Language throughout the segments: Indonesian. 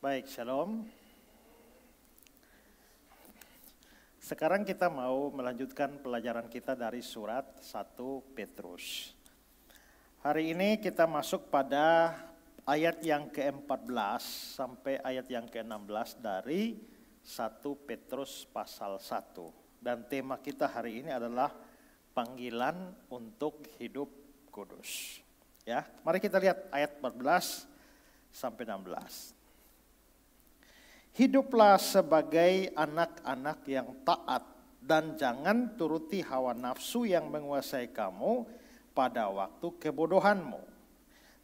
Baik, shalom. Sekarang kita mau melanjutkan pelajaran kita dari surat 1 Petrus. Hari ini kita masuk pada ayat yang ke-14 sampai ayat yang ke-16 dari 1 Petrus pasal 1. Dan tema kita hari ini adalah panggilan untuk hidup kudus. Ya, mari kita lihat ayat 14 sampai 16. Hiduplah sebagai anak-anak yang taat dan jangan turuti hawa nafsu yang menguasai kamu pada waktu kebodohanmu.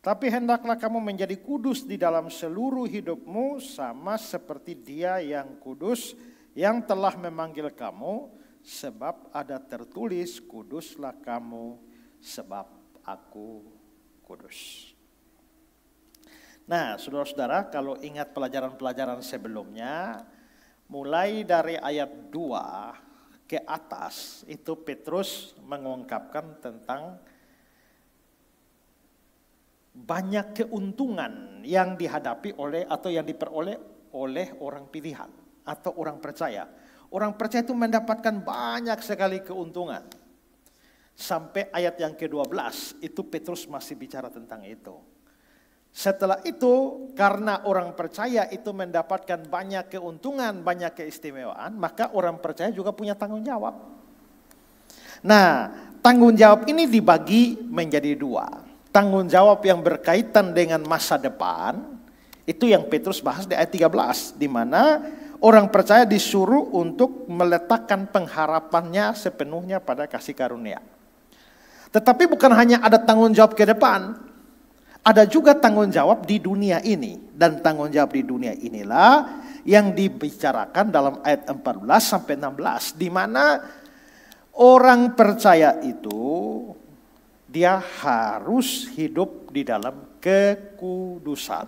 Tapi hendaklah kamu menjadi kudus di dalam seluruh hidupmu sama seperti Dia yang kudus yang telah memanggil kamu, sebab ada tertulis, kuduslah kamu sebab aku kudus. Nah, saudara-saudara, kalau ingat pelajaran-pelajaran sebelumnya, mulai dari ayat 2 ke atas, itu Petrus mengungkapkan tentang banyak keuntungan yang dihadapi oleh atau yang diperoleh oleh orang pilihan atau orang percaya. Orang percaya itu mendapatkan banyak sekali keuntungan. Sampai ayat yang ke-12, itu Petrus masih bicara tentang itu. Setelah itu, karena orang percaya itu mendapatkan banyak keuntungan, banyak keistimewaan, maka orang percaya juga punya tanggung jawab. Nah, tanggung jawab ini dibagi menjadi dua. Tanggung jawab yang berkaitan dengan masa depan, itu yang Petrus bahas di ayat 13, di mana orang percaya disuruh untuk meletakkan pengharapannya sepenuhnya pada kasih karunia. Tetapi bukan hanya ada tanggung jawab ke depan, ada juga tanggung jawab di dunia ini. Dan tanggung jawab di dunia inilah yang dibicarakan dalam ayat 14 sampai 16. Di mana orang percaya itu dia harus hidup di dalam kekudusan.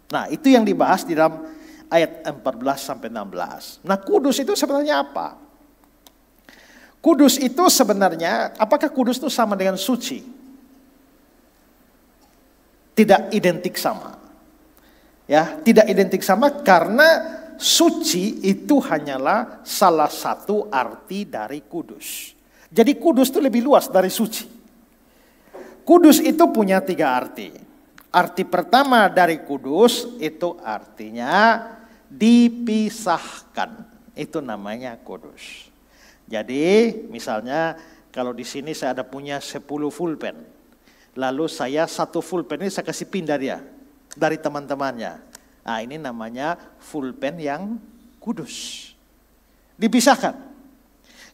Nah, itu yang dibahas di dalam ayat 14 sampai 16. Nah, kudus itu sebenarnya apa? Kudus itu sebenarnya, apakah kudus itu sama dengan suci? Tidak identik sama. Ya, tidak identik sama karena suci itu hanyalah salah satu arti dari kudus. Jadi kudus itu lebih luas dari suci. Kudus itu punya 3 arti. Arti pertama dari kudus itu artinya dipisahkan. Itu namanya kudus. Jadi misalnya kalau di sini saya ada punya 10 pulpen. Lalu saya 1 pulpen ini saya kasih pindah dia dari teman-temannya. Nah, ini namanya pulpen yang kudus. Dipisahkan.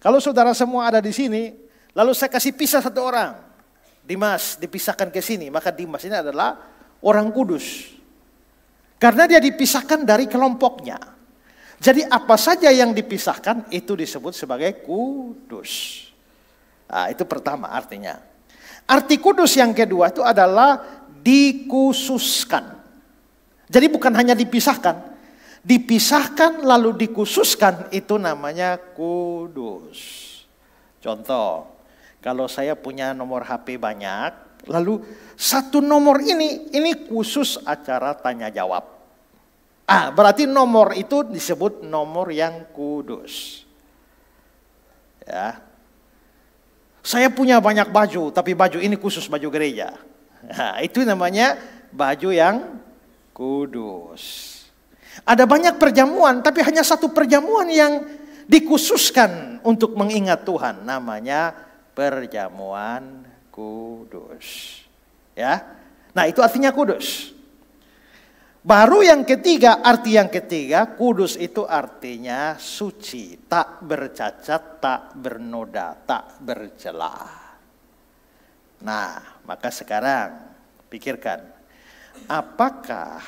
Kalau saudara semua ada di sini, lalu saya kasih pisah 1 orang. Dimas dipisahkan ke sini, maka Dimas ini adalah orang kudus. Karena dia dipisahkan dari kelompoknya. Jadi apa saja yang dipisahkan itu disebut sebagai kudus. Nah, itu pertama artinya. Arti kudus yang kedua itu adalah dikhususkan. Jadi bukan hanya dipisahkan. Dipisahkan lalu dikhususkan itu namanya kudus. Contoh, kalau saya punya nomor HP banyak, lalu 1 nomor ini khusus acara tanya jawab. Berarti nomor itu disebut nomor yang kudus. Ya. Saya punya banyak baju, tapi baju ini khusus baju gereja. Nah, itu namanya baju yang kudus. Ada banyak perjamuan, tapi hanya 1 perjamuan yang dikhususkan untuk mengingat Tuhan. Namanya perjamuan kudus. Ya, nah itu artinya kudus. Baru yang ketiga, arti yang ketiga, kudus itu artinya suci, tak bercacat, tak bernoda, tak bercela. Nah, maka sekarang pikirkan, apakah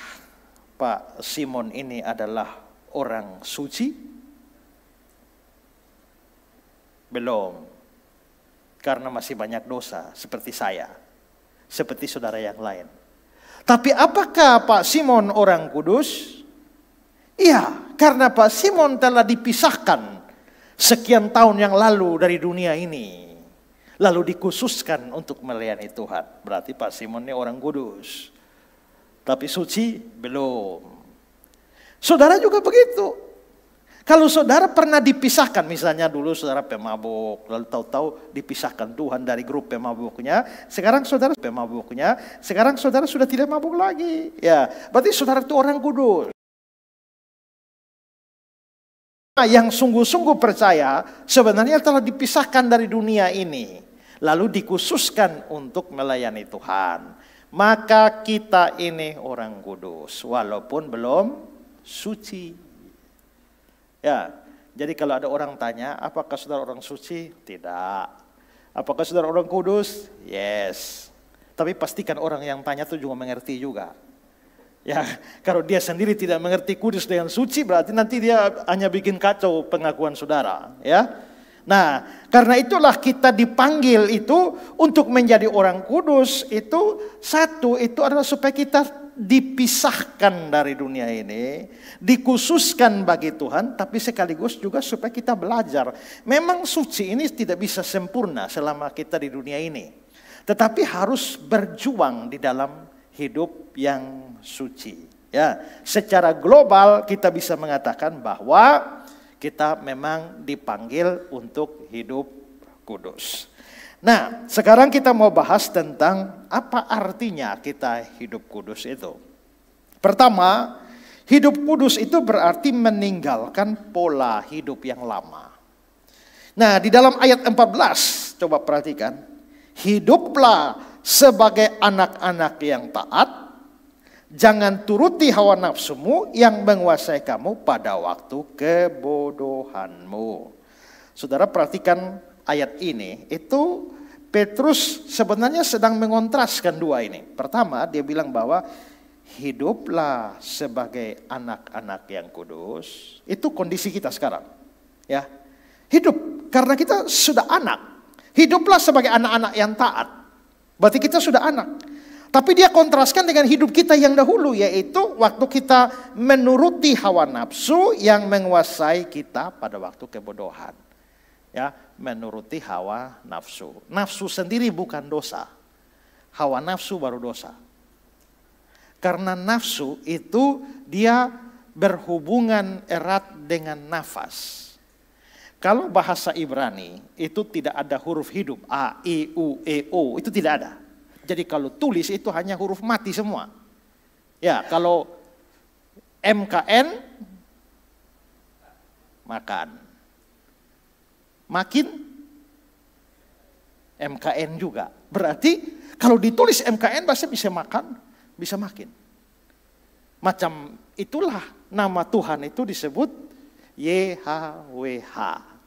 Pak Simon ini adalah orang suci? Belum, karena masih banyak dosa seperti saya, seperti saudara yang lain. Tapi apakah Pak Simon orang kudus? Iya, karena Pak Simon telah dipisahkan sekian tahun yang lalu dari dunia ini. Lalu dikhususkan untuk melayani Tuhan. Berarti Pak Simon ini orang kudus. Tapi suci? Belum. Saudara juga begitu. Kalau saudara pernah dipisahkan, misalnya dulu saudara pemabuk, lalu tahu-tahu dipisahkan Tuhan dari grup pemabuknya, sekarang saudara sudah tidak mabuk lagi. Ya, berarti saudara itu orang kudus. Yang sungguh-sungguh percaya sebenarnya telah dipisahkan dari dunia ini, lalu dikhususkan untuk melayani Tuhan. Maka kita ini orang kudus, walaupun belum suci. Ya, jadi kalau ada orang tanya, apakah saudara orang suci? Tidak. Apakah saudara orang kudus? Yes. Tapi pastikan orang yang tanya itu juga mengerti juga. Ya, kalau dia sendiri tidak mengerti kudus dengan suci, berarti nanti dia hanya bikin kacau pengakuan saudara. Ya. Nah, karena itulah kita dipanggil itu untuk menjadi orang kudus. Itu satu, itu adalah supaya kita dipisahkan dari dunia ini, dikhususkan bagi Tuhan, tapi sekaligus juga supaya kita belajar. Memang suci ini tidak bisa sempurna selama kita di dunia ini, tetapi harus berjuang di dalam hidup yang suci. Ya, secara global kita bisa mengatakan bahwa kita memang dipanggil untuk hidup kudus. Nah, sekarang kita mau bahas tentang apa artinya kita hidup kudus itu. Pertama, hidup kudus itu berarti meninggalkan pola hidup yang lama. Nah, di dalam ayat 14, coba perhatikan. Hiduplah sebagai anak-anak yang taat, jangan turuti hawa nafsumu yang menguasai kamu pada waktu kebodohanmu. Saudara perhatikan ayat ini, itu Petrus sebenarnya sedang mengontraskan dua ini. Pertama, dia bilang bahwa hiduplah sebagai anak-anak yang kudus. Itu kondisi kita sekarang. Ya, hidup karena kita sudah anak. Hiduplah sebagai anak-anak yang taat. Berarti kita sudah anak. Tapi dia kontraskan dengan hidup kita yang dahulu, yaitu waktu kita menuruti hawa nafsu yang menguasai kita pada waktu kebodohan. Ya, menuruti hawa nafsu. Nafsu sendiri bukan dosa. Hawa nafsu baru dosa. Karena nafsu itu dia berhubungan erat dengan nafas. Kalau bahasa Ibrani itu tidak ada huruf hidup, A, I, U, E, O, itu tidak ada. Jadi kalau tulis itu hanya huruf mati semua. Ya, kalau MKN, makan. Makin, MKN juga. Berarti kalau ditulis MKN pasti bisa makan, bisa makin. Macam itulah nama Tuhan itu disebut YHWH.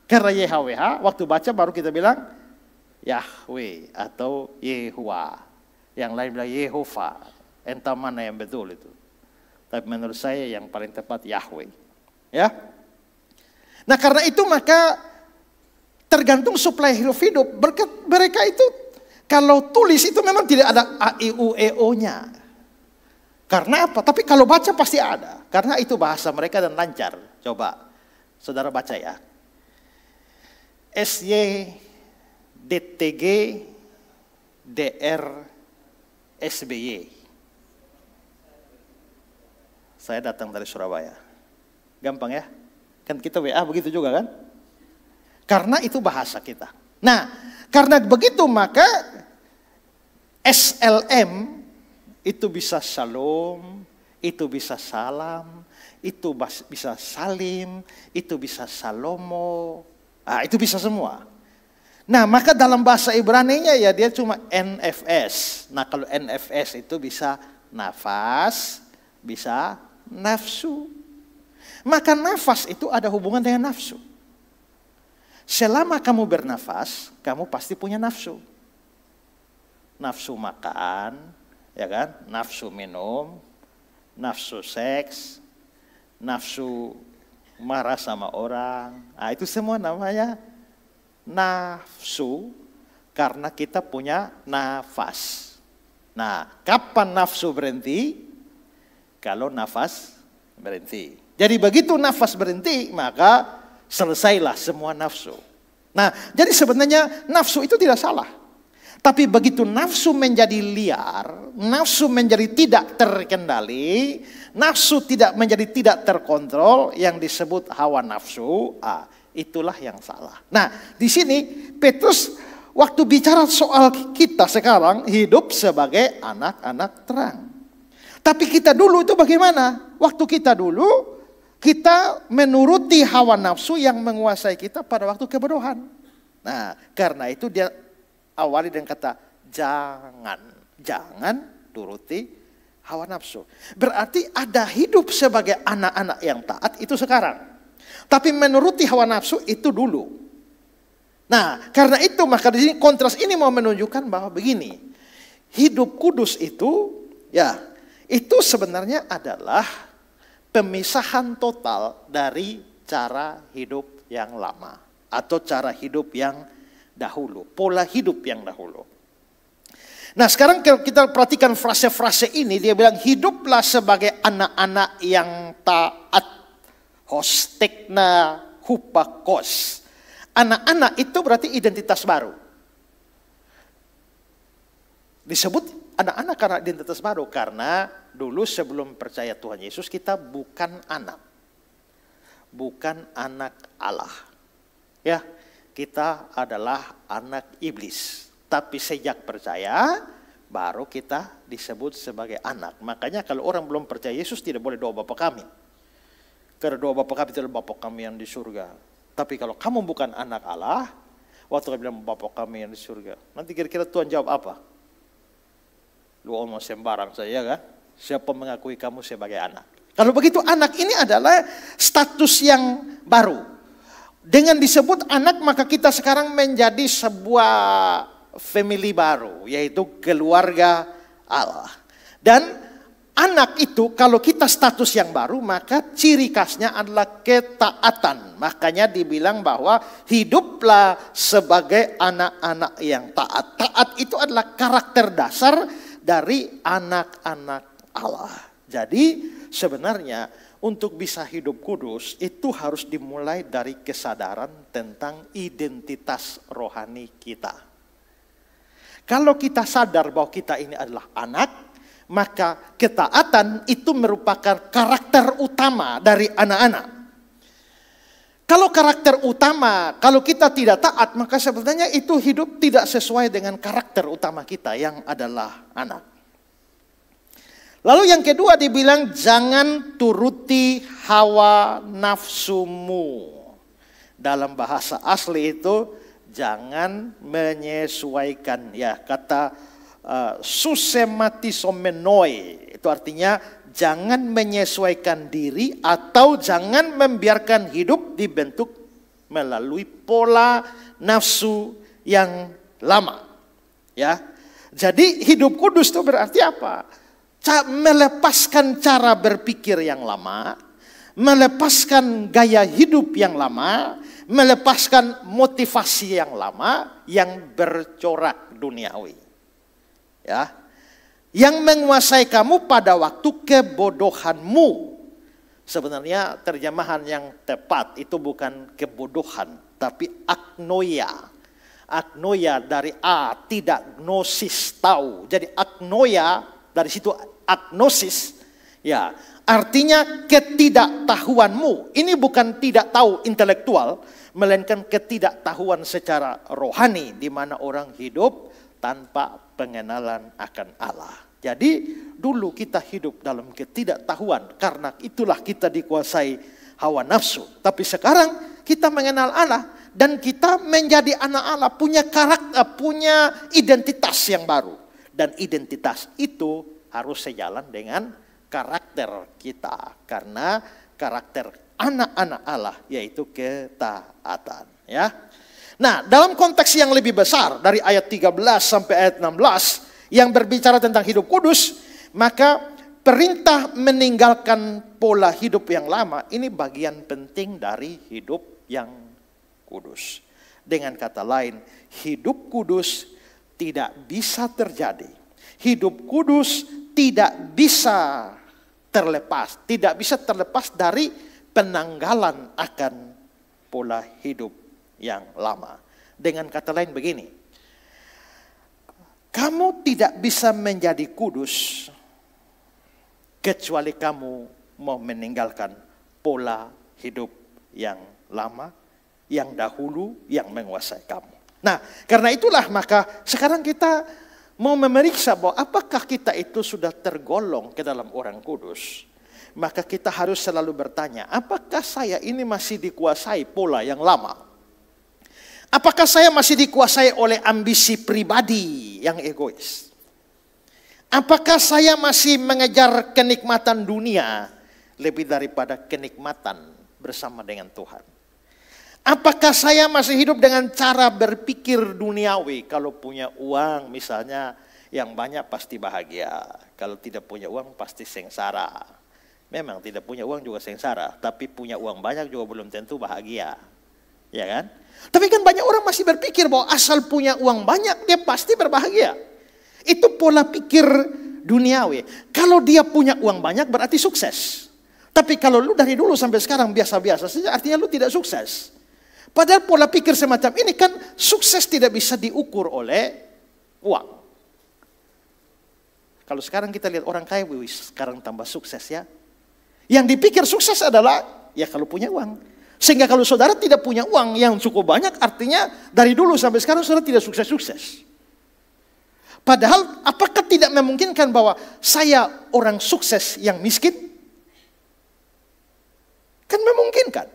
Karena YHWH waktu baca baru kita bilang Yahweh atau Yehuwa. Yang lain bilang Yehova. Entah mana yang betul itu. Tapi menurut saya yang paling tepat Yahweh. Ya. Nah, karena itu maka tergantung suplai hidup. Mereka itu kalau tulis itu memang tidak ada A, I, U, E, O-nya. Karena apa? Tapi kalau baca pasti ada. Karena itu bahasa mereka dan lancar. Coba saudara baca ya. SY DTG DR SBY. Saya datang dari Surabaya. Gampang ya? Kan kita WA begitu juga kan? Karena itu bahasa kita. Nah, karena begitu maka SLM itu bisa shalom, itu bisa salam, itu bisa salim, itu bisa salomo. Nah, itu bisa semua. Nah, maka dalam bahasa Ibrani-nya ya dia cuma NFS. Nah, kalau NFS itu bisa nafas, bisa nafsu. Maka nafas itu ada hubungan dengan nafsu. Selama kamu bernafas, kamu pasti punya nafsu. Nafsu makan, ya kan? Nafsu minum, nafsu seks, nafsu marah sama orang. Nah, itu semua namanya nafsu karena kita punya nafas. Nah, kapan nafsu berhenti? Kalau nafas berhenti. Jadi begitu nafas berhenti, maka selesailah semua nafsu. Nah, jadi sebenarnya nafsu itu tidak salah. Tapi begitu nafsu menjadi liar, nafsu menjadi tidak terkendali, nafsu menjadi tidak terkontrol, yang disebut hawa nafsu, itulah yang salah. Nah, di sini Petrus waktu bicara soal kita sekarang hidup sebagai anak-anak terang. Tapi kita dulu itu bagaimana? Waktu kita dulu, kita menuruti hawa nafsu yang menguasai kita pada waktu kebodohan. Nah, karena itu dia awali dengan kata jangan turuti hawa nafsu. Berarti ada hidup sebagai anak-anak yang taat itu sekarang. Tapi menuruti hawa nafsu itu dulu. Nah, karena itu maka di sini kontras ini mau menunjukkan bahwa begini. Hidup kudus itu itu sebenarnya adalah pemisahan total dari cara hidup yang lama atau cara hidup yang dahulu, pola hidup yang dahulu. Nah, sekarang kalau kita perhatikan frase-frase ini, dia bilang hiduplah sebagai anak-anak yang taat. Hostekna hupakos. Anak-anak itu berarti identitas baru. Disebut anak-anak karena identitas baru, karena dulu sebelum percaya Tuhan Yesus kita bukan anak. Bukan anak Allah. Ya, kita adalah anak iblis. Tapi sejak percaya, baru kita disebut sebagai anak. Makanya kalau orang belum percaya Yesus tidak boleh doa Bapa kami. Karena doa Bapa kami itu adalah Bapa kami yang di surga. Tapi kalau kamu bukan anak Allah, waktu kamu bilang Bapa kami yang di surga, nanti kira-kira Tuhan jawab apa? Lu omong sembarang saja kan? Siapa mengakui kamu sebagai anak? Kalau begitu anak ini adalah status yang baru. Dengan disebut anak maka kita sekarang menjadi sebuah family baru, yaitu keluarga Allah. Dan anak itu kalau kita status yang baru maka ciri khasnya adalah ketaatan. Makanya dibilang bahwa hiduplah sebagai anak-anak yang taat. Taat itu adalah karakter dasar dari anak-anak Allah. Jadi sebenarnya untuk bisa hidup kudus itu harus dimulai dari kesadaran tentang identitas rohani kita. Kalau kita sadar bahwa kita ini adalah anak, maka ketaatan itu merupakan karakter utama dari anak-anak. Kalau karakter utama, kalau kita tidak taat, maka sebenarnya itu hidup tidak sesuai dengan karakter utama kita yang adalah anak. Lalu yang kedua dibilang jangan turuti hawa nafsumu. Dalam bahasa asli itu jangan menyesuaikan, ya, kata susematisomenoi itu artinya jangan menyesuaikan diri atau jangan membiarkan hidup dibentuk melalui pola nafsu yang lama. Ya. Jadi hidup kudus itu berarti apa? Melepaskan cara berpikir yang lama, melepaskan gaya hidup yang lama, melepaskan motivasi yang lama yang bercorak duniawi. Ya, yang menguasai kamu pada waktu kebodohanmu. Sebenarnya terjemahan yang tepat itu bukan kebodohan, tapi agnoia. Agnoia dari tidak gnosis, tahu. Jadi agnoia dari situ agnosis, ya, artinya ketidaktahuanmu. Ini bukan tidak tahu intelektual, melainkan ketidaktahuan secara rohani, di mana orang hidup tanpa pengenalan akan Allah. Jadi dulu kita hidup dalam ketidaktahuan, karena itulah kita dikuasai hawa nafsu. Tapi sekarang kita mengenal Allah dan kita menjadi anak Allah, punya karakter, punya identitas yang baru. Dan identitas itu harus sejalan dengan karakter kita. Karena karakter anak-anak Allah yaitu ketaatan. Ya. Nah, dalam konteks yang lebih besar dari ayat 13 sampai ayat 16 yang berbicara tentang hidup kudus, maka perintah meninggalkan pola hidup yang lama ini bagian penting dari hidup yang kudus. Dengan kata lain, hidup kudus tidak bisa terjadi. Hidup kudus tidak bisa terlepas, dari penanggalan akan pola hidup yang lama. Dengan kata lain begini, Kamu tidak bisa menjadi kudus kecuali kamu mau meninggalkan pola hidup yang lama, yang dahulu, yang menguasai kamu. Nah, karena itulah maka sekarang kita mau memeriksa bahwa apakah kita itu sudah tergolong ke dalam orang kudus. Maka kita harus selalu bertanya, apakah saya ini masih dikuasai pola yang lama? Apakah saya masih dikuasai oleh ambisi pribadi yang egois? Apakah saya masih mengejar kenikmatan dunia lebih daripada kenikmatan bersama dengan Tuhan? Apakah saya masih hidup dengan cara berpikir duniawi? Kalau punya uang misalnya yang banyak pasti bahagia. Kalau tidak punya uang pasti sengsara. Memang tidak punya uang juga sengsara. Tapi punya uang banyak juga belum tentu bahagia. Ya kan? Tapi kan banyak orang masih berpikir bahwa asal punya uang banyak dia pasti berbahagia. Itu pola pikir duniawi. Kalau dia punya uang banyak berarti sukses. Tapi kalau lu dari dulu sampai sekarang biasa-biasa saja artinya lu tidak sukses. Padahal pola pikir semacam ini kan sukses tidak bisa diukur oleh uang. Kalau sekarang kita lihat orang kaya, sekarang tambah sukses ya. Yang dipikir sukses adalah ya kalau punya uang. Sehingga kalau saudara tidak punya uang yang cukup banyak artinya dari dulu sampai sekarang saudara tidak sukses-sukses. Padahal apakah tidak memungkinkan bahwa saya orang sukses yang miskin? Kan memungkinkan.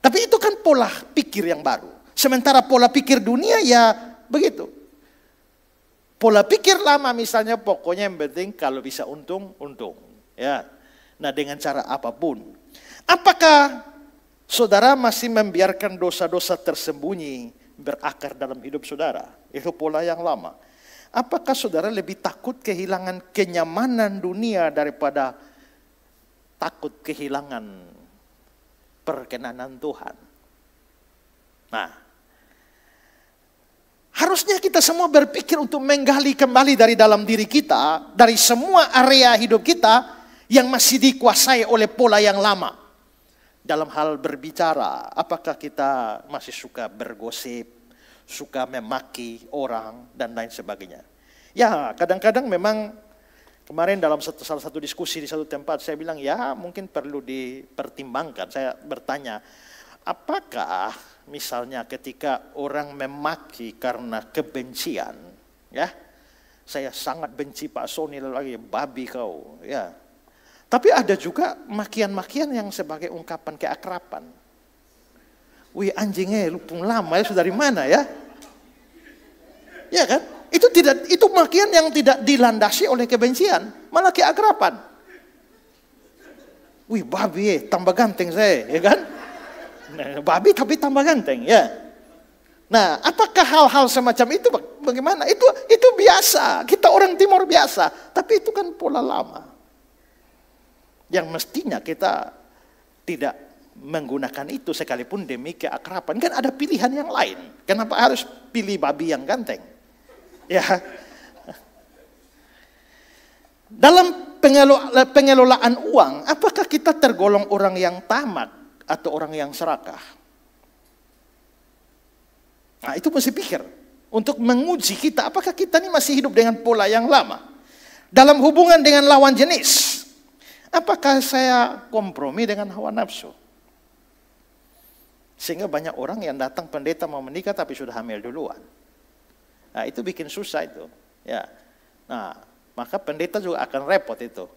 Tapi itu kan pola pikir yang baru. Sementara pola pikir dunia ya begitu. Pola pikir lama misalnya pokoknya yang penting kalau bisa untung, untung. Ya. Nah dengan cara apapun. Apakah saudara masih membiarkan dosa-dosa tersembunyi berakar dalam hidup saudara? Itu pola yang lama. Apakah saudara lebih takut kehilangan kenyamanan dunia daripada takut kehilangan perkenanan Tuhan? Nah, harusnya kita semua berpikir untuk menggali kembali dari dalam diri kita, dari semua area hidup kita yang masih dikuasai oleh pola yang lama. Dalam hal berbicara, apakah kita masih suka bergosip, suka memaki orang, dan lain sebagainya. Ya, kadang-kadang memang kemarin dalam salah satu diskusi di satu tempat, saya bilang ya mungkin perlu dipertimbangkan. Saya bertanya, apakah misalnya ketika orang memaki karena kebencian, ya, saya sangat benci Pak Sony lagi, babi kau, ya. Tapi ada juga makian-makian yang sebagai ungkapan keakraban. Wih anjingnya lupung lama ya, sudah dari mana ya? Ya kan? Itu makian yang tidak dilandasi oleh kebencian, malah keakraban. Wih babi tambah ganteng saya, ya kan? Nah, babi tapi tambah ganteng, ya. Nah, apakah hal-hal semacam itu bagaimana? Itu biasa, kita orang timur biasa, tapi itu kan pola lama. Yang mestinya kita tidak menggunakan itu sekalipun demi keakraban. Kan ada pilihan yang lain. Kenapa harus pilih babi yang ganteng? Ya. Dalam pengelolaan uang, apakah kita tergolong orang yang tamak atau orang yang serakah? Nah, itu mesti pikir. Untuk menguji kita, apakah kita ini masih hidup dengan pola yang lama? Dalam hubungan dengan lawan jenis, apakah saya kompromi dengan hawa nafsu? Sehingga banyak orang yang datang pendeta mau menikah tapi sudah hamil duluan. Nah itu bikin susah itu. Ya. Nah maka pendeta juga akan repot itu.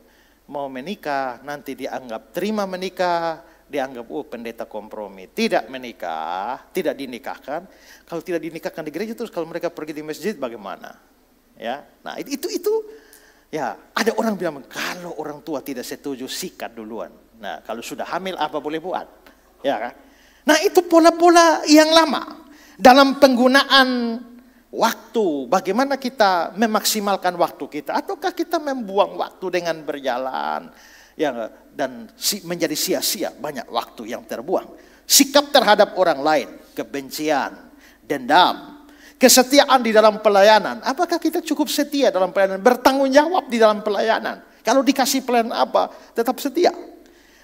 Mau menikah nanti dianggap terima menikah, dianggap pendeta kompromi. Tidak menikah, tidak dinikahkan. Kalau tidak dinikahkan di gereja terus kalau mereka pergi di masjid bagaimana? Ya. Nah itu ya, ada orang bilang kalau orang tua tidak setuju sikat duluan. Nah, kalau sudah hamil apa boleh buat? Ya kan? Nah, itu pola-pola yang lama. Dalam penggunaan waktu, bagaimana kita memaksimalkan waktu kita? Ataukah kita membuang waktu dengan berjalan ya, dan menjadi sia-sia banyak waktu yang terbuang. Sikap terhadap orang lain, kebencian, dendam, kesetiaan di dalam pelayanan. Apakah kita cukup setia dalam pelayanan? Bertanggung jawab di dalam pelayanan. Kalau dikasih pelayanan apa, tetap setia.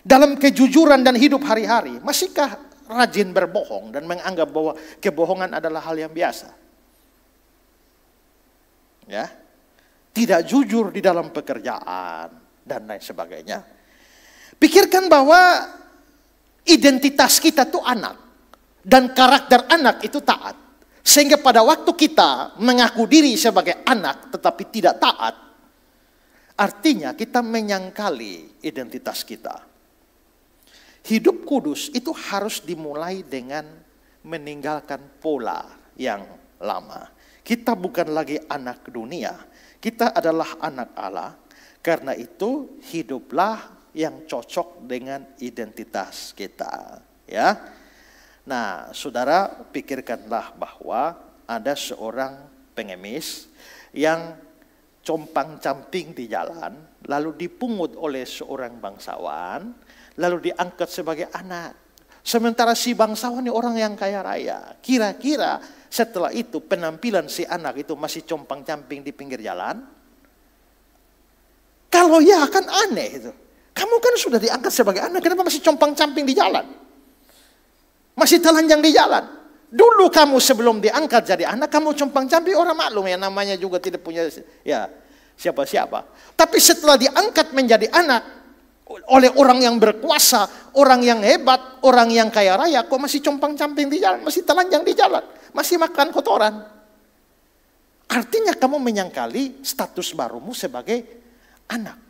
Dalam kejujuran dan hidup hari-hari, masihkah rajin berbohong dan menganggap bahwa kebohongan adalah hal yang biasa? ya, tidak jujur di dalam pekerjaan dan lain sebagainya. Pikirkan bahwa identitas kita itu anak dan karakter anak itu taat. Sehingga pada waktu kita mengaku diri sebagai anak tetapi tidak taat, artinya kita menyangkali identitas kita. Hidup kudus itu harus dimulai dengan meninggalkan pola yang lama. Kita bukan lagi anak dunia, kita adalah anak Allah. Karena itu hiduplah yang cocok dengan identitas kita, ya. Nah, saudara, pikirkanlah bahwa ada seorang pengemis yang compang-camping di jalan, lalu dipungut oleh seorang bangsawan, lalu diangkat sebagai anak. Sementara si bangsawan ini orang yang kaya raya. Kira-kira setelah itu penampilan si anak itu masih compang-camping di pinggir jalan? Kalau ya kan aneh itu. Kamu kan sudah diangkat sebagai anak, kenapa masih compang-camping di jalan? Masih telanjang di jalan. Dulu kamu sebelum diangkat jadi anak, kamu compang-camping, orang maklum ya, namanya juga tidak punya ya siapa-siapa. Tapi setelah diangkat menjadi anak oleh orang yang berkuasa, orang yang hebat, orang yang kaya raya, kok masih compang-camping di jalan, masih telanjang di jalan, masih makan kotoran. Artinya kamu menyangkali status barumu sebagai anak.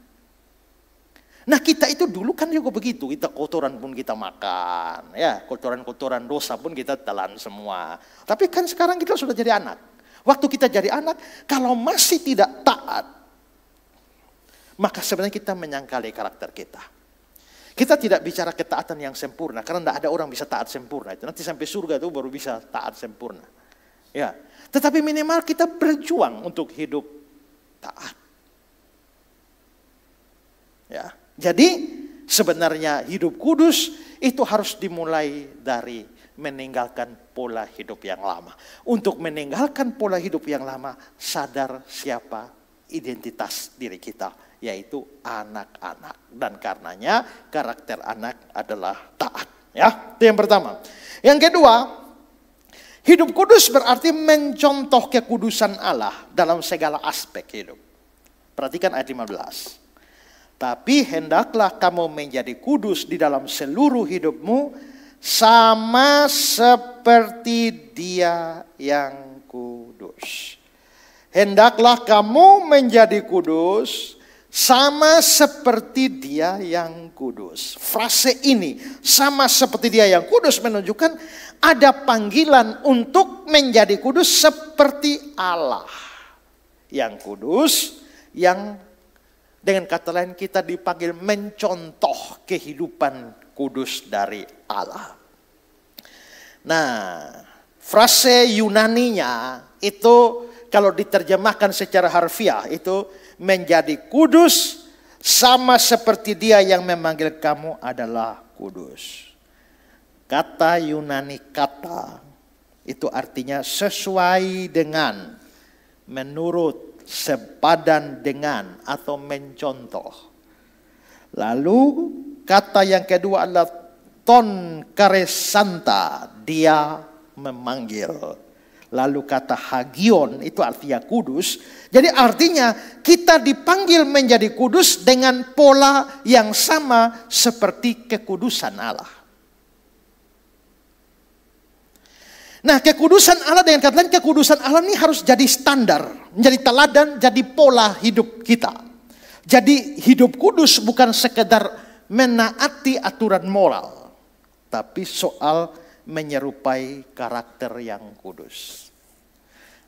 Nah, kita itu dulu kan juga begitu, kita kotoran pun kita makan, ya kotoran-kotoran dosa pun kita telan semua. Tapi kan sekarang kita sudah jadi anak. Waktu kita jadi anak, kalau masih tidak taat, maka sebenarnya kita menyangkali karakter kita. Kita tidak bicara ketaatan yang sempurna, karena tidak ada orang bisa taat sempurna. Itu nanti sampai surga itu baru bisa taat sempurna. Ya, tetapi minimal kita berjuang untuk hidup taat. Ya. Jadi sebenarnya hidup kudus itu harus dimulai dari meninggalkan pola hidup yang lama. Untuk meninggalkan pola hidup yang lama, sadar siapa identitas diri kita, yaitu anak-anak. Dan karenanya karakter anak adalah taat. Ya, itu yang pertama. Yang kedua, hidup kudus berarti mencontoh kekudusan Allah dalam segala aspek hidup. Perhatikan ayat 15. Tapi hendaklah kamu menjadi kudus di dalam seluruh hidupmu, sama seperti Dia yang kudus. Hendaklah kamu menjadi kudus, sama seperti Dia yang kudus. Frase ini, sama seperti Dia yang kudus, menunjukkan ada panggilan untuk menjadi kudus seperti Allah yang kudus, yang dengan kata lain kita dipanggil mencontoh kehidupan kudus dari Allah. Nah, frase Yunaninya itu kalau diterjemahkan secara harfiah itu menjadi kudus sama seperti Dia yang memanggil kamu adalah kudus. Kata Yunani kata itu artinya sesuai dengan, menurut, sepadan dengan, atau mencontoh. Lalu kata yang kedua adalah ton karesanta, Dia memanggil. Lalu kata hagion itu artinya kudus. Jadi artinya kita dipanggil menjadi kudus dengan pola yang sama seperti kekudusan Allah. Nah, kekudusan Allah, dengan kata lain kekudusan Allah ini harus jadi standar, menjadi teladan, jadi pola hidup kita. Jadi hidup kudus bukan sekedar menaati aturan moral, tapi soal menyerupai karakter yang kudus.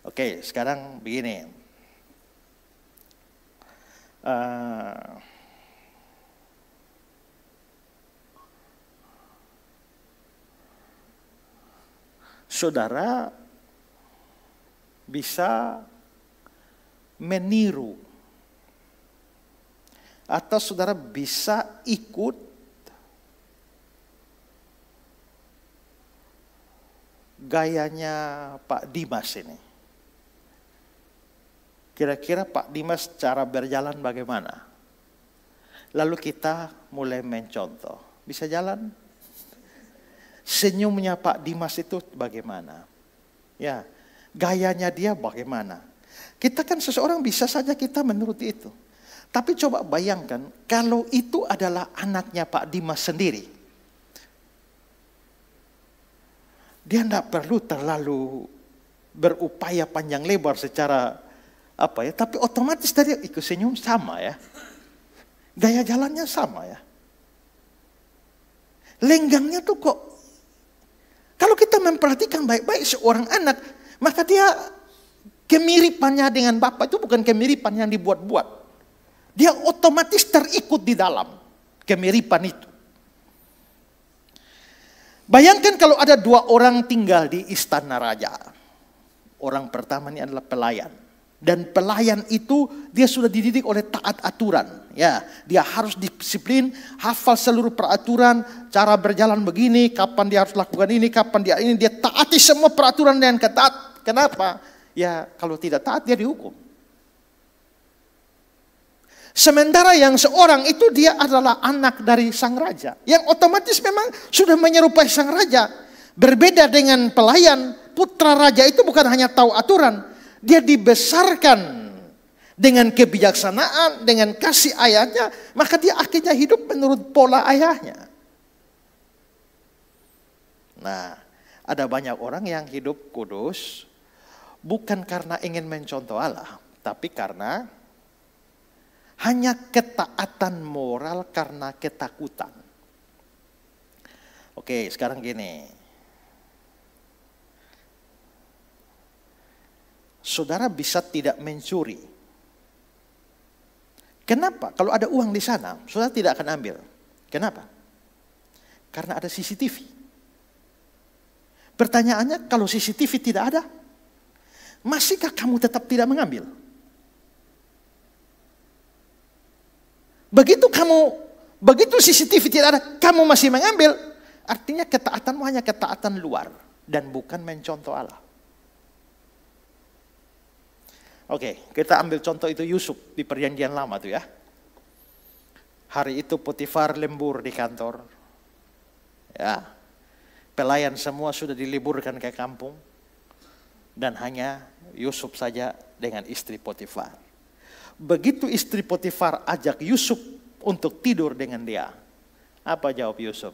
Oke, sekarang begini. Saudara bisa meniru atau saudara bisa ikut gayanya Pak Dimas ini. Kira-kira Pak Dimas cara berjalan bagaimana? Lalu kita mulai mencontoh. Bisa jalan? Senyumnya Pak Dimas itu bagaimana? Ya, gayanya dia bagaimana? Kita kan seseorang bisa saja kita menuruti itu. Tapi coba bayangkan kalau itu adalah anaknya Pak Dimas sendiri. Dia tidak perlu terlalu berupaya panjang lebar secara tapi otomatis tadi ikut senyum sama ya. Gaya jalannya sama ya. Lenggangnya tuh kok, kalau kita memperhatikan baik-baik seorang anak, maka dia kemiripannya dengan Bapak itu bukan kemiripan yang dibuat-buat. Dia otomatis terikut di dalam kemiripan itu. Bayangkan kalau ada 2 orang tinggal di istana raja. Orang pertama ini adalah pelayan. Dan pelayan itu dia sudah dididik oleh taat aturan. Ya, dia harus disiplin, hafal seluruh peraturan, cara berjalan begini, kapan dia harus lakukan ini, kapan dia taati semua peraturan dengan ketat. Kenapa? Ya, kalau tidak taat dia dihukum. Sementara yang seorang itu dia adalah anak dari sang raja. Yang otomatis memang sudah menyerupai sang raja. Berbeda dengan pelayan, putra raja itu bukan hanya tahu aturan. Dia dibesarkan dengan kebijaksanaan, dengan kasih ayahnya. Maka dia akhirnya hidup menurut pola ayahnya. Nah, ada banyak orang yang hidup kudus. Bukan karena ingin mencontoh Allah. Tapi karena hanya ketaatan moral karena ketakutan. Oke, sekarang gini. Saudara bisa tidak mencuri. Kenapa? Kalau ada uang di sana, saudara tidak akan ambil. Kenapa? Karena ada CCTV. Pertanyaannya, kalau CCTV tidak ada, masihkah kamu tetap tidak mengambil? Begitu CCTV tidak ada, kamu masih mengambil, artinya ketaatanmu hanya ketaatan luar dan bukan mencontoh Allah. Oke, kita ambil contoh itu Yusuf di perjanjian lama tuh ya. Hari itu Potifar lembur di kantor. Ya. Pelayan semua sudah diliburkan ke kampung. Dan hanya Yusuf saja dengan istri Potifar. Begitu istri Potifar ajak Yusuf untuk tidur dengan dia. Apa jawab Yusuf?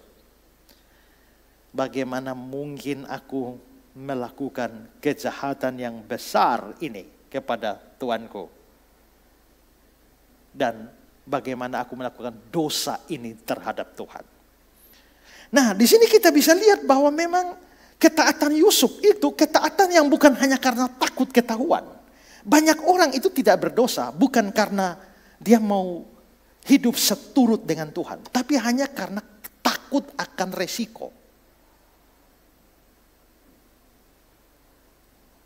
Bagaimana mungkin aku melakukan kejahatan yang besar ini kepada tuanku? Dan bagaimana aku melakukan dosa ini terhadap Tuhan? Nah, di sini kita bisa lihat bahwa memang ketaatan Yusuf itu ketaatan yang bukan hanya karena takut ketahuan. Banyak orang itu tidak berdosa bukan karena dia mau hidup seturut dengan Tuhan, tapi hanya karena takut akan resiko.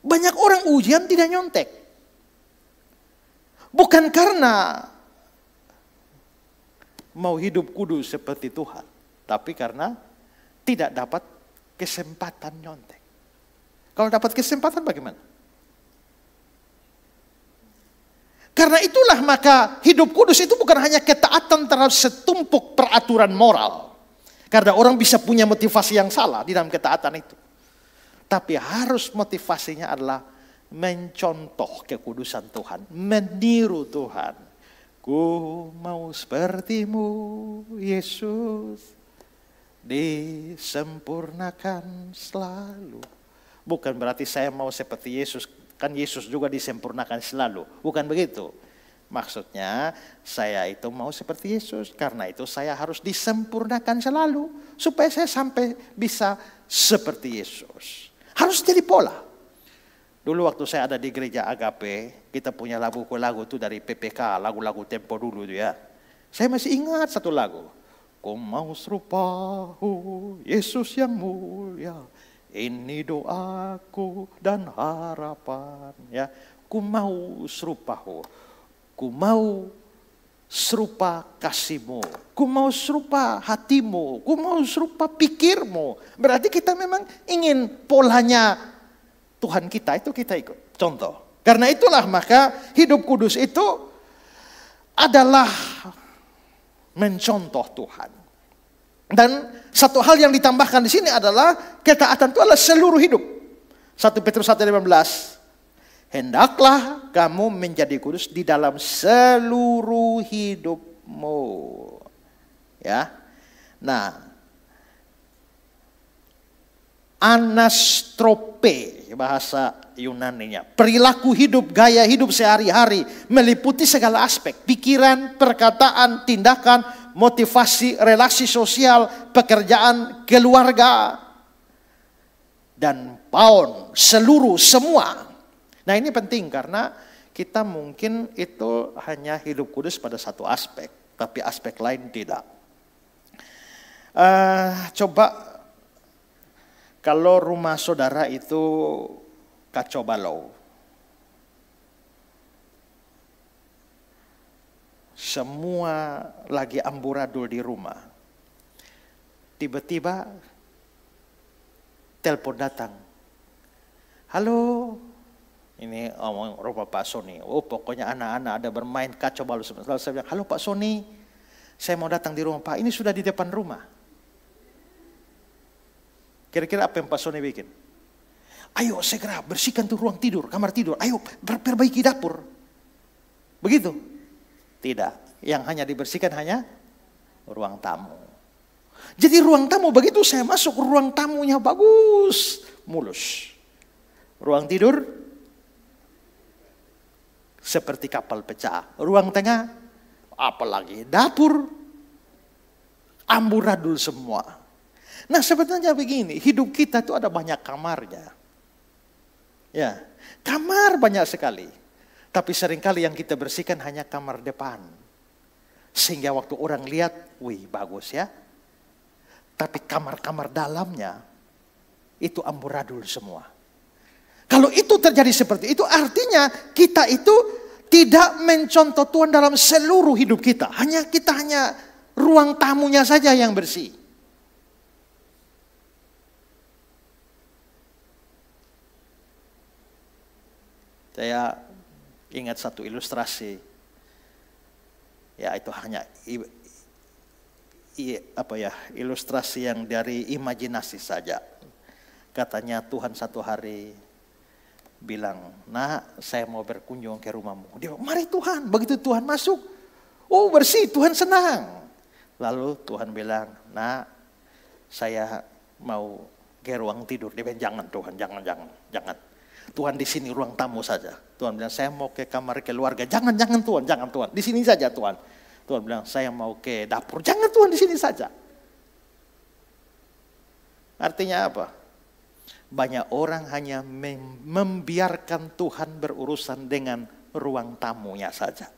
Banyak orang ujian tidak nyontek. Bukan karena mau hidup kudus seperti Tuhan. Tapi karena tidak dapat kesempatan nyontek. Kalau dapat kesempatan bagaimana? Karena itulah maka hidup kudus itu bukan hanya ketaatan terhadap setumpuk peraturan moral. Karena orang bisa punya motivasi yang salah di dalam ketaatan itu. Tapi harus motivasinya adalah mencontoh kekudusan Tuhan, meniru Tuhan. Ku mau sepertimu Yesus, disempurnakan selalu. Bukan berarti saya mau seperti Yesus, kan Yesus juga disempurnakan selalu. Bukan begitu. Maksudnya saya itu mau seperti Yesus, karena itu saya harus disempurnakan selalu. Supaya saya sampai bisa seperti Yesus. Harus jadi pola. Dulu waktu saya ada di gereja Agape, kita punya lagu-lagu itu dari PPK, lagu-lagu tempo dulu itu ya. Saya masih ingat satu lagu. Ku mau serupahu Yesus yang mulia, ini doaku dan harapan. Ya, ku mau serupahu, ku mau serupa kasihmu, ku mau serupa hatimu, ku mau serupa pikirmu. Berarti kita memang ingin polanya Tuhan kita, itu kita ikut. Contoh. Karena itulah maka hidup kudus itu adalah mencontoh Tuhan. Dan satu hal yang ditambahkan di sini adalah ketaatan itu adalah seluruh hidup. 1 Petrus 1:15. Hendaklah kamu menjadi kudus di dalam seluruh hidupmu. Ya. Nah, anastrope bahasa Yunaninya. Perilaku hidup, gaya hidup sehari-hari meliputi segala aspek. Pikiran, perkataan, tindakan, motivasi, relasi sosial, pekerjaan, keluarga, dan paun, seluruh, semua. Nah ini penting karena kita mungkin itu hanya hidup kudus pada satu aspek, tapi aspek lain tidak. Coba kalau rumah saudara itu kacau balau, semua lagi amburadul di rumah, tiba-tiba telepon datang, halo, ini omong rupa Pak Sony, oh pokoknya anak-anak ada bermain kacau balau. Lalu saya bilang, halo Pak Sony, saya mau datang di rumah Pak, ini sudah di depan rumah. Kira-kira apa yang Pak Sony bikin? Ayo segera bersihkan tuh ruang tidur, kamar tidur, ayo perbaiki dapur. Begitu? Tidak, yang hanya dibersihkan hanya ruang tamu. Jadi ruang tamu begitu saya masuk, ruang tamunya bagus, mulus. Ruang tidur seperti kapal pecah. Ruang tengah, apalagi dapur, amburadul semua. Nah sebenarnya begini, hidup kita itu ada banyak kamarnya. Ya, kamar banyak sekali. Tapi seringkali yang kita bersihkan hanya kamar depan. Sehingga waktu orang lihat, wih bagus ya. Tapi kamar-kamar dalamnya, itu amburadul semua. Kalau itu terjadi seperti itu, artinya kita itu tidak mencontoh Tuhan dalam seluruh hidup kita. Kita hanya ruang tamunya saja yang bersih. Saya ingat satu ilustrasi. Ya itu hanya ilustrasi yang dari imajinasi saja. Katanya Tuhan satu hari bilang, nah saya mau berkunjung ke rumahmu. Dia bilang, mari Tuhan. Begitu Tuhan masuk, oh bersih, Tuhan senang. Lalu Tuhan bilang, nah saya mau ke ruang tidur. Dia bilang, jangan Tuhan, jangan. Tuhan di sini ruang tamu saja. Tuhan bilang, saya mau ke kamar keluarga. Jangan Tuhan, jangan Tuhan. Di sini saja Tuhan. Tuhan bilang, saya mau ke dapur. Jangan Tuhan, di sini saja. Artinya apa? Banyak orang hanya membiarkan Tuhan berurusan dengan ruang tamunya saja.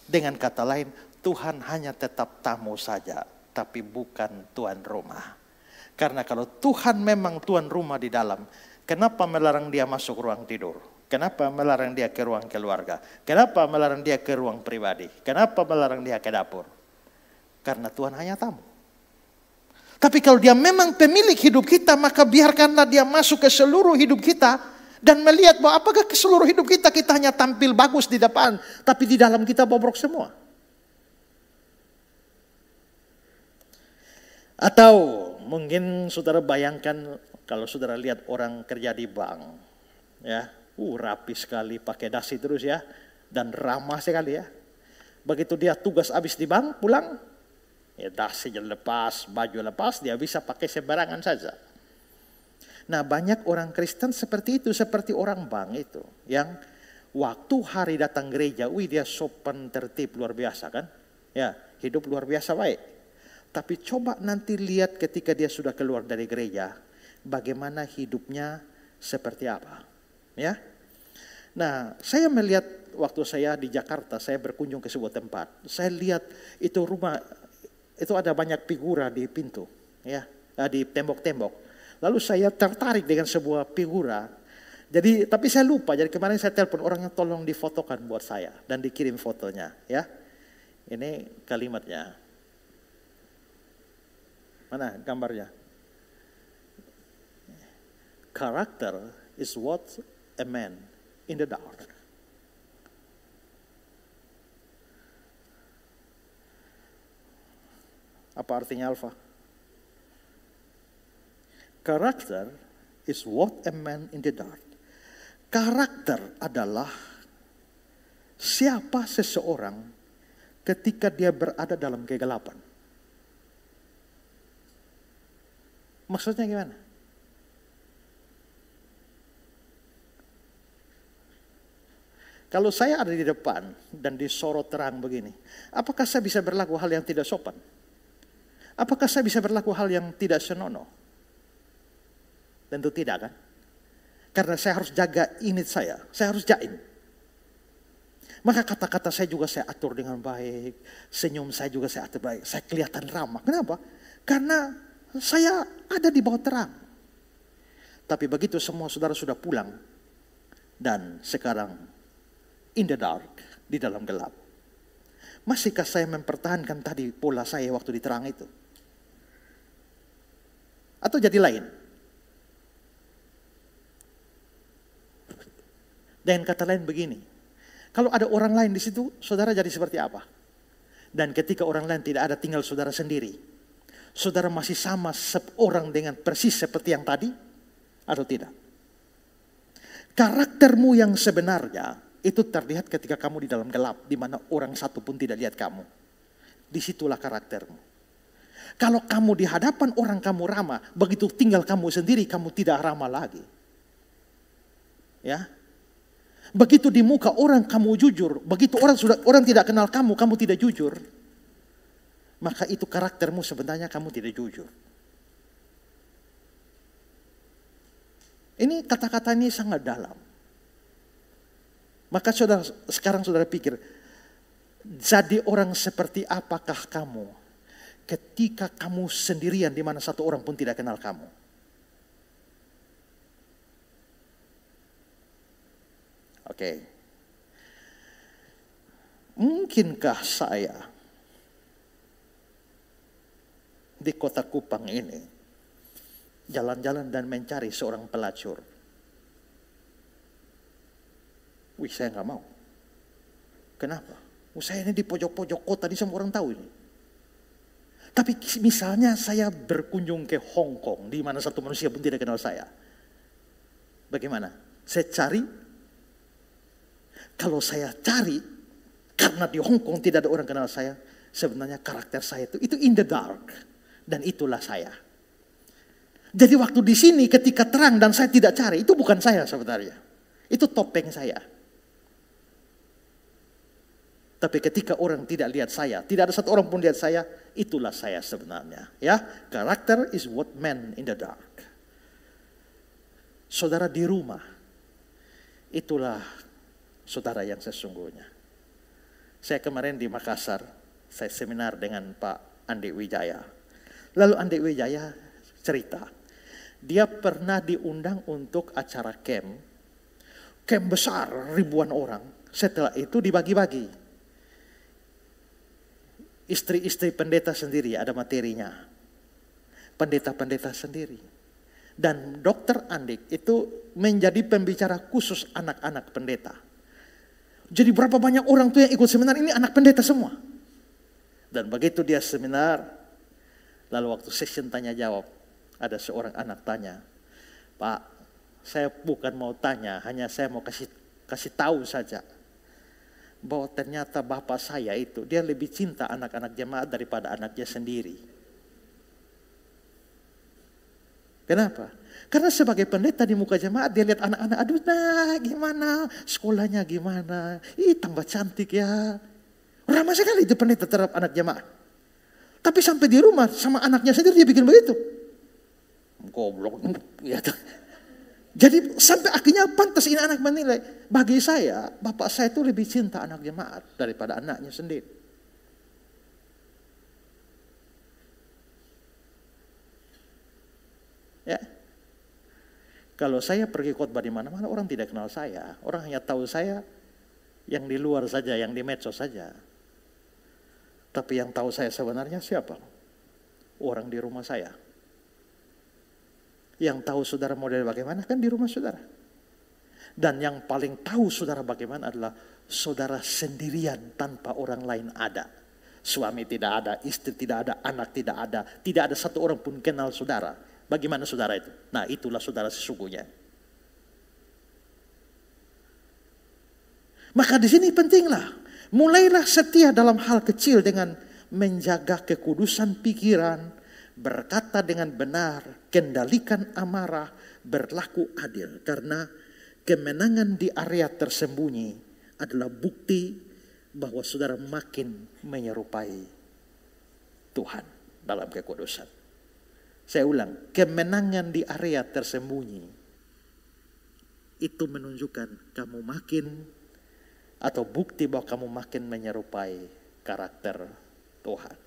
Dengan kata lain, Tuhan hanya tetap tamu saja, tapi bukan tuan rumah. Karena kalau Tuhan memang tuan rumah di dalam, kenapa melarang dia masuk ruang tidur? Kenapa melarang dia ke ruang keluarga? Kenapa melarang dia ke ruang pribadi? Kenapa melarang dia ke dapur? Karena Tuhan hanya tamu. Tapi kalau dia memang pemilik hidup kita, maka biarkanlah dia masuk ke seluruh hidup kita dan melihat bahwa apakah ke seluruh hidup kita hanya tampil bagus di depan, tapi di dalam kita bobrok semua. Atau mungkin saudara bayangkan kalau saudara lihat orang kerja di bank, ya, rapi sekali, pakai dasi terus ya, dan ramah sekali ya. Begitu dia tugas habis di bank, pulang, ya dasinya lepas, baju lepas, dia bisa pakai sembarangan saja. Nah banyak orang Kristen seperti itu, seperti orang bank itu, yang waktu hari datang gereja, dia sopan tertib luar biasa kan, ya hidup luar biasa baik. Tapi coba nanti lihat ketika dia sudah keluar dari gereja, bagaimana hidupnya seperti apa, ya. Nah, saya melihat waktu saya di Jakarta, saya berkunjung ke sebuah tempat, saya lihat itu rumah, itu ada banyak figura di pintu, ya, di tembok-tembok. Lalu saya tertarik dengan sebuah figura. Jadi, tapi saya lupa. Jadi kemarin saya telepon orangnya, tolong difotokan buat saya dan dikirim fotonya, ya. Ini kalimatnya. Mana gambarnya? Character is what a man in the dark. Apa artinya Alfa? Character is what a man in the dark. Karakter adalah siapa seseorang ketika dia berada dalam kegelapan. Maksudnya gimana? Kalau saya ada di depan dan disorot terang begini, apakah saya bisa berlaku hal yang tidak sopan? Apakah saya bisa berlaku hal yang tidak senonoh? Tentu tidak kan? Karena saya harus jaga image saya harus jaim. Maka kata-kata saya juga saya atur dengan baik, senyum saya juga saya atur baik, saya kelihatan ramah. Kenapa? Karena saya ada di bawah terang. Tapi begitu semua saudara sudah pulang dan sekarang in the dark, di dalam gelap, masihkah saya mempertahankan tadi pola saya waktu di terang itu? Atau jadi lain? Dan kata lain begini, kalau ada orang lain di situ, saudara jadi seperti apa? Dan ketika orang lain tidak ada, tinggal saudara sendiri, saudara masih sama seorang dengan persis seperti yang tadi? Atau tidak? Karaktermu yang sebenarnya itu terlihat ketika kamu di dalam gelap, di mana orang satu pun tidak lihat kamu. Disitulah karaktermu. Kalau kamu di hadapan orang kamu ramah, begitu tinggal kamu sendiri, kamu tidak ramah lagi. Ya, begitu di muka orang kamu jujur, begitu orang tidak kenal kamu, kamu tidak jujur. Maka itu karaktermu sebenarnya kamu tidak jujur. Ini kata-kata ini sangat dalam. Maka sekarang saudara pikir, jadi orang seperti apakah kamu ketika kamu sendirian di mana satu orang pun tidak kenal kamu? Oke. Mungkinkah saya di kota Kupang ini jalan-jalan dan mencari seorang pelacur? Wih, saya nggak mau. Kenapa? Saya ini di pojok-pojok kota, di semua orang tahu ini. Tapi misalnya saya berkunjung ke Hong Kong, di mana satu manusia pun tidak kenal saya. Bagaimana? Saya cari. Kalau saya cari, karena di Hong Kong tidak ada orang kenal saya, sebenarnya karakter saya itu in the dark. Dan itulah saya. Jadi waktu di sini ketika terang dan saya tidak cari, itu bukan saya sebenarnya. Itu topeng saya. Tapi ketika orang tidak lihat saya, tidak ada satu orang pun lihat saya, itulah saya sebenarnya. Ya, karakter is what man in the dark. Saudara di rumah, itulah saudara yang sesungguhnya. Saya kemarin di Makassar, saya seminar dengan Pak Andi Wijaya. Lalu Andi Wijaya cerita, dia pernah diundang untuk acara camp besar ribuan orang. Setelah itu dibagi-bagi. Istri-istri pendeta sendiri ada materinya. Pendeta-pendeta sendiri. Dan Dokter Andik itu menjadi pembicara khusus anak-anak pendeta. Jadi berapa banyak orang tuh yang ikut seminar ini anak pendeta semua. Dan begitu dia seminar, lalu waktu session tanya jawab, ada seorang anak tanya, Pak, saya bukan mau tanya, hanya saya mau kasih tahu saja. Bahwa ternyata bapak saya itu, dia lebih cinta anak-anak jemaat daripada anaknya sendiri. Kenapa? Karena sebagai pendeta di muka jemaat, dia lihat anak-anak, aduh nah gimana, sekolahnya gimana, tambah cantik ya. Ramah sekali itu pendeta terhadap anak jemaat. Tapi sampai di rumah sama anaknya sendiri dia bikin begitu. Goblok. Ya. Jadi sampai akhirnya pantas ini anak menilai. Bagi saya, bapak saya itu lebih cinta anak jemaat daripada anaknya sendiri. Ya. Kalau saya pergi khotbah di mana-mana, orang tidak kenal saya. Orang hanya tahu saya yang di luar saja, yang di medsos saja. Tapi yang tahu saya sebenarnya siapa? Orang di rumah saya. Yang tahu saudara model bagaimana kan di rumah saudara. Dan yang paling tahu saudara bagaimana adalah saudara sendirian tanpa orang lain ada. Suami tidak ada, istri tidak ada, anak tidak ada. Tidak ada satu orang pun kenal saudara. Bagaimana saudara itu? Nah itulah saudara sesungguhnya. Maka di sini pentinglah, mulailah setia dalam hal kecil dengan menjaga kekudusan pikiran, berkata dengan benar, kendalikan amarah, berlaku adil. Karena kemenangan di area tersembunyi adalah bukti bahwa saudara makin menyerupai Tuhan dalam kekudusan. Saya ulang, kemenangan di area tersembunyi itu menunjukkan kamu makin, atau bukti bahwa kamu makin menyerupai karakter Tuhan.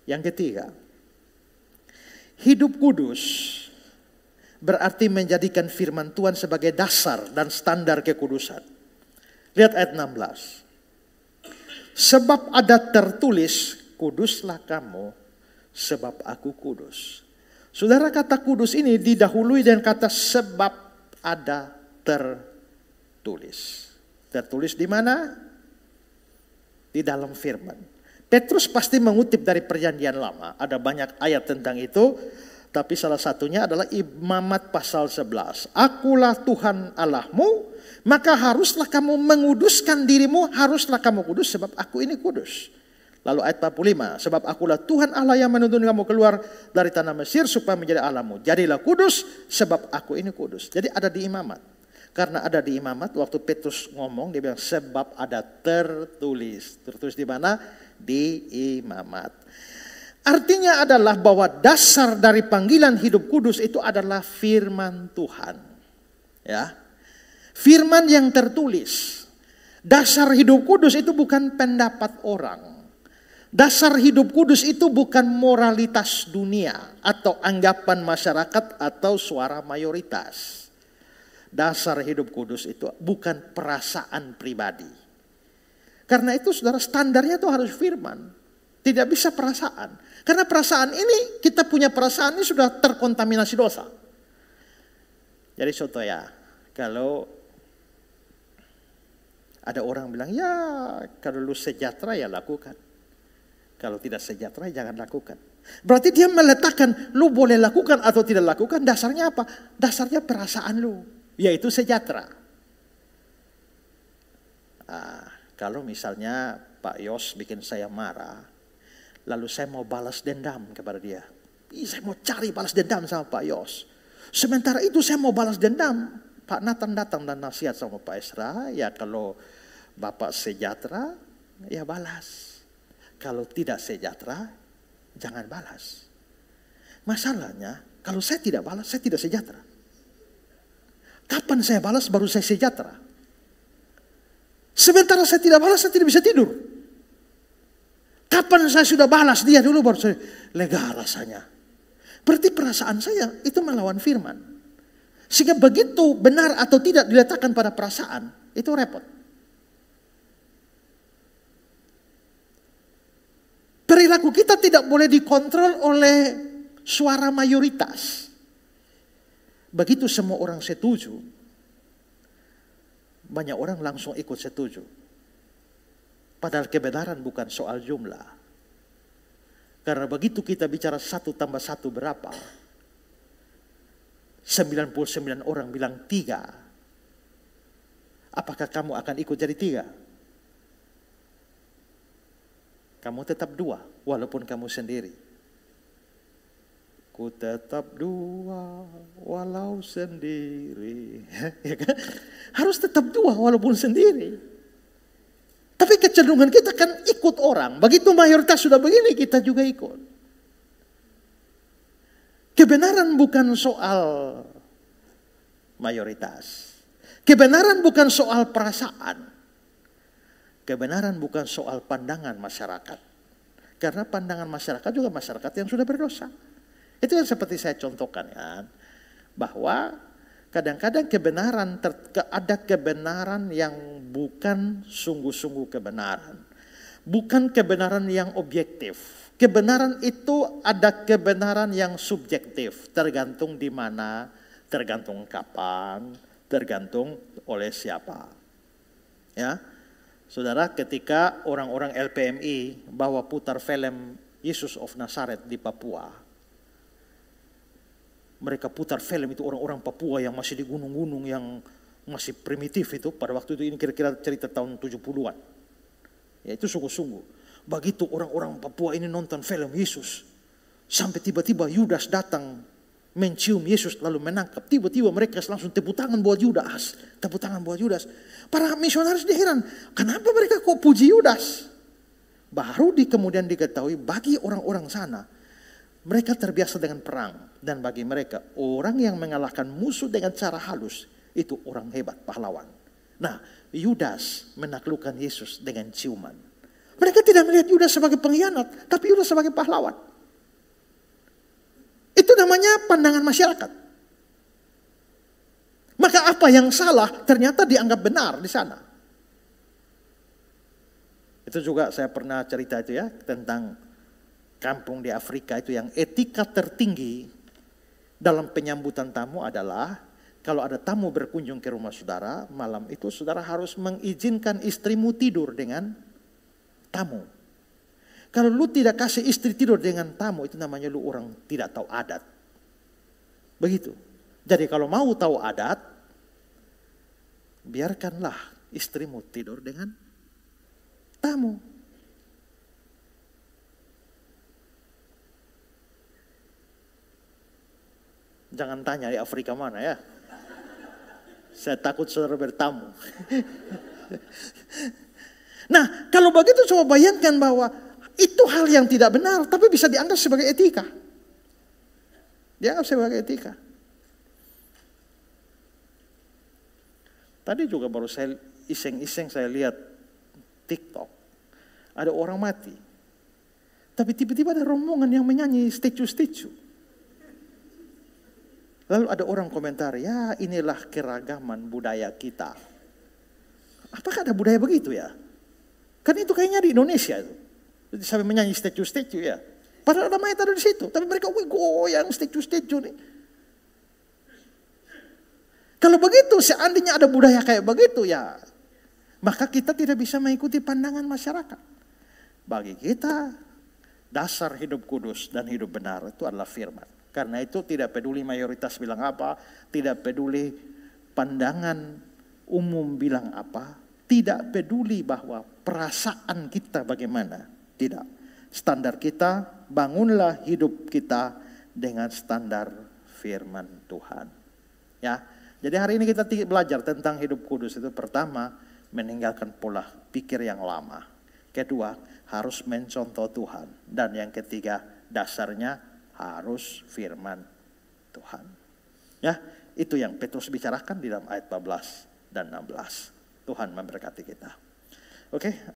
Yang ketiga, hidup kudus berarti menjadikan firman Tuhan sebagai dasar dan standar kekudusan. Lihat ayat 16. Sebab ada tertulis, kuduslah kamu sebab aku kudus. Saudara, kata kudus ini didahului dengan kata sebab ada tertulis. Tertulis di mana? Di dalam firman. Petrus pasti mengutip dari Perjanjian Lama. Ada banyak ayat tentang itu. Tapi salah satunya adalah Imamat pasal 11. Akulah Tuhan Allahmu, maka haruslah kamu menguduskan dirimu, haruslah kamu kudus sebab aku ini kudus. Lalu ayat 45, sebab akulah Tuhan Allah yang menuntun kamu keluar dari tanah Mesir supaya menjadi Allahmu. Jadilah kudus sebab aku ini kudus. Jadi ada di Imamat. Karena ada di Imamat, waktu Petrus ngomong, dia bilang sebab ada tertulis. Tertulis di mana? Di Imamat. Artinya adalah bahwa dasar dari panggilan hidup kudus itu adalah firman Tuhan. Ya. Firman yang tertulis. Dasar hidup kudus itu bukan pendapat orang. Dasar hidup kudus itu bukan moralitas dunia atau anggapan masyarakat atau suara mayoritas. Dasar hidup kudus itu bukan perasaan pribadi. Karena itu saudara, standarnya itu harus firman. Tidak bisa perasaan. Karena perasaan ini, kita punya perasaan ini sudah terkontaminasi dosa. Jadi contoh ya, kalau ada orang bilang, ya kalau lu sejahtera ya lakukan. Kalau tidak sejahtera jangan lakukan. Berarti dia meletakkan, lu boleh lakukan atau tidak lakukan, dasarnya apa? Dasarnya perasaan lu, yaitu sejahtera. Kalau misalnya Pak Yos bikin saya marah, lalu saya mau balas dendam kepada dia. Saya mau cari balas dendam sama Pak Yos. Sementara itu saya mau balas dendam. Pak Nathan datang dan nasihat sama Pak Esra. Ya kalau Bapak sejahtera, ya balas. Kalau tidak sejahtera, jangan balas. Masalahnya, kalau saya tidak balas, saya tidak sejahtera. Kapan saya balas baru saya sejahtera? Sementara saya tidak balas, saya tidak bisa tidur. Kapan saya sudah balas dia dulu baru saya lega rasanya. Berarti perasaan saya itu melawan firman. Sehingga begitu benar atau tidak diletakkan pada perasaan, itu repot. Perilaku kita tidak boleh dikontrol oleh suara mayoritas. Begitu semua orang setuju, banyak orang langsung ikut setuju. Padahal kebenaran bukan soal jumlah. Karena begitu kita bicara 1 tambah 1 berapa? 99 orang bilang 3. Apakah kamu akan ikut jadi 3? Kamu tetap 2 walaupun kamu sendiri. Ku tetap 2 walau sendiri. Ya kan? Harus tetap 2 walaupun sendiri. Tapi kecenderungan kita kan ikut orang. Begitu mayoritas sudah begini, kita juga ikut. Kebenaran bukan soal mayoritas. Kebenaran bukan soal perasaan. Kebenaran bukan soal pandangan masyarakat. Karena pandangan masyarakat juga masyarakat yang sudah berdosa. Itu yang seperti saya contohkan ya. Bahwa kadang-kadang ada kebenaran yang bukan sungguh-sungguh kebenaran. Bukan kebenaran yang objektif. Kebenaran itu ada kebenaran yang subjektif. Tergantung di mana, tergantung kapan, tergantung oleh siapa. Ya, saudara, ketika orang-orang LPMI bawa putar film Yesus of Nazareth di Papua, mereka putar film itu orang-orang Papua yang masih di gunung-gunung yang masih primitif itu, pada waktu itu ini kira-kira cerita tahun 70-an. Ya itu sungguh-sungguh. Begitu orang-orang Papua ini nonton film Yesus, sampai tiba-tiba Yudas datang mencium Yesus lalu menangkap. Tiba-tiba mereka langsung tepuk tangan buat Yudas. Tepuk tangan buat Yudas. Para misionaris dia heran, kenapa mereka kok puji Yudas? Baru kemudian diketahui bagi orang-orang sana, mereka terbiasa dengan perang. Dan bagi mereka, orang yang mengalahkan musuh dengan cara halus, itu orang hebat, pahlawan. Nah, Yudas menaklukkan Yesus dengan ciuman. Mereka tidak melihat Yudas sebagai pengkhianat, tapi Yudas sebagai pahlawan. Itu namanya pandangan masyarakat. Maka apa yang salah ternyata dianggap benar di sana. Itu juga saya pernah cerita itu ya, tentang kampung di Afrika itu yang etika tertinggi dalam penyambutan tamu adalah kalau ada tamu berkunjung ke rumah saudara, malam itu saudara harus mengizinkan istrimu tidur dengan tamu. Kalau lu tidak kasih istri tidur dengan tamu, itu namanya lu orang tidak tahu adat. Begitu. Jadi kalau mau tahu adat, biarkanlah istrimu tidur dengan tamu. Jangan tanya di Afrika mana ya. Saya takut saudara bertamu. Nah, kalau begitu coba bayangkan bahwa itu hal yang tidak benar, tapi bisa dianggap sebagai etika. Dianggap sebagai etika. Tadi juga baru saya iseng-iseng saya lihat TikTok. Ada orang mati. Tapi tiba-tiba ada rombongan yang menyanyi statue-statue. Lalu ada orang komentar, ya inilah keragaman budaya kita. Apakah ada budaya begitu ya? Kan itu kayaknya di Indonesia itu. Sampai menyanyi statue-statue ya. Padahal ada mayat ada di situ. Tapi mereka goyang statue-statue nih. Kalau begitu seandainya ada budaya kayak begitu ya. Maka kita tidak bisa mengikuti pandangan masyarakat. Bagi kita dasar hidup kudus dan hidup benar itu adalah firman. Karena itu tidak peduli mayoritas bilang apa, tidak peduli pandangan umum bilang apa, tidak peduli bahwa perasaan kita bagaimana, tidak. Standar kita, bangunlah hidup kita dengan standar firman Tuhan. Ya, jadi hari ini kita belajar tentang hidup kudus itu pertama, meninggalkan pola pikir yang lama. Kedua, harus mencontoh Tuhan. Dan yang ketiga, dasarnya harus firman Tuhan. Ya, itu yang Petrus bicarakan di dalam ayat 14 dan 16. Tuhan memberkati kita. Oke.